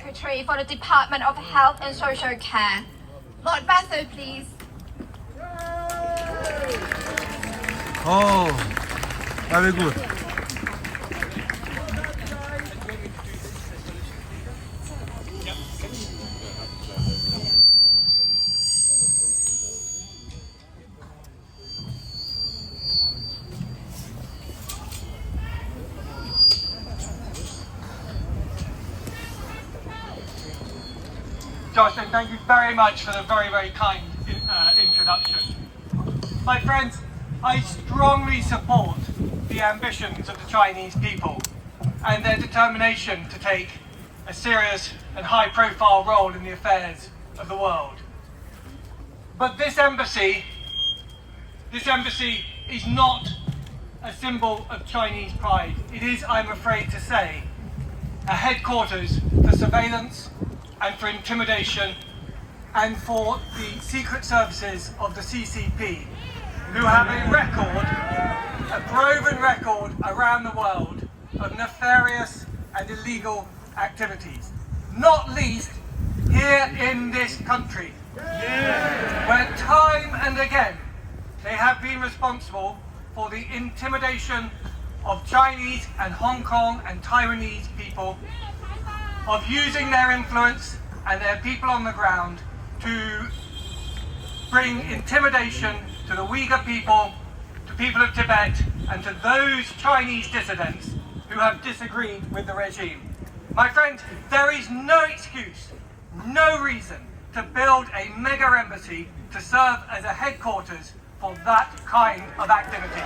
Secretary for the Department of Health and Social Care. Lord Basso, please. Oh, very good. Jocelyn, thank you very much for the very, very kind introduction. My friends, I strongly support the ambitions of the Chinese people and their determination to take a serious and high-profile role in the affairs of the world. But this embassy is not a symbol of Chinese pride. It is, I'm afraid to say, a headquarters for surveillance and for intimidation and for the secret services of the CCP, who have a proven record around the world of nefarious and illegal activities, not least here in this country, where time and again they have been responsible for the intimidation of Chinese and Hong Kong and Taiwanese people, of using their influence and their people on the ground to bring intimidation to the Uyghur people, to people of Tibet, and to those Chinese dissidents who have disagreed with the regime. My friends, there is no excuse, no reason to build a mega embassy to serve as a headquarters for that kind of activity.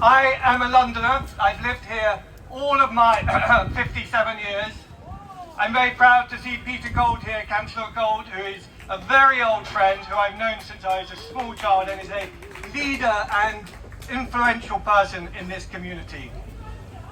I am a Londoner. I've lived here all of my 57 years. I'm very proud to see Peter Gold here, Councillor Gold, who is a very old friend who I've known since I was a small child and is a leader and influential person in this community.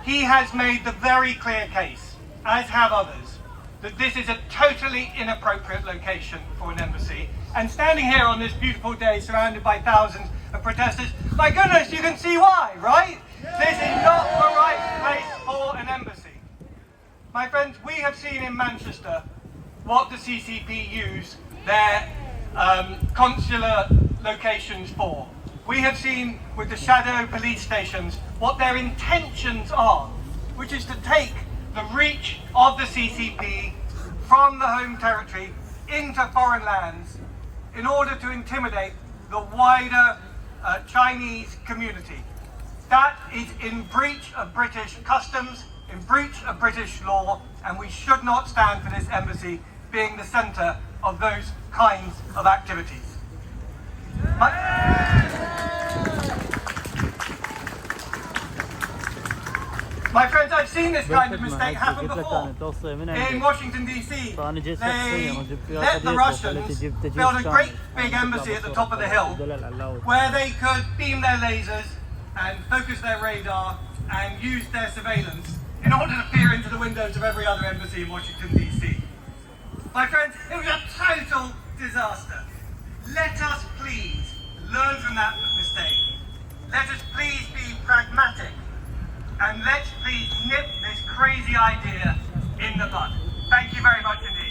He has made the very clear case, as have others, that this is a totally inappropriate location for an embassy. And standing here on this beautiful day surrounded by thousands of protesters, my goodness, you can see why, right? This is not the right place for an embassy. My friends, we have seen in Manchester what the CCP use their consular locations for. We have seen with the shadow police stations what their intentions are, which is to take the reach of the CCP from the home territory into foreign lands in order to intimidate the wider Chinese community. That is in breach of British customs, in breach of British law, and we should not stand for this embassy being the centre of those kinds of activities. My friends, I've seen this kind of mistake happen before. In Washington DC, they let the Russians build a great big embassy at the top of the hill where they could beam their lasers and focus their radar and use their surveillance in order to peer into the windows of every other embassy in Washington DC. My friends, it was a total disaster. Let us please learn from that mistake. Let us please be pragmatic. And let's please nip this crazy idea in the bud. Thank you very much indeed.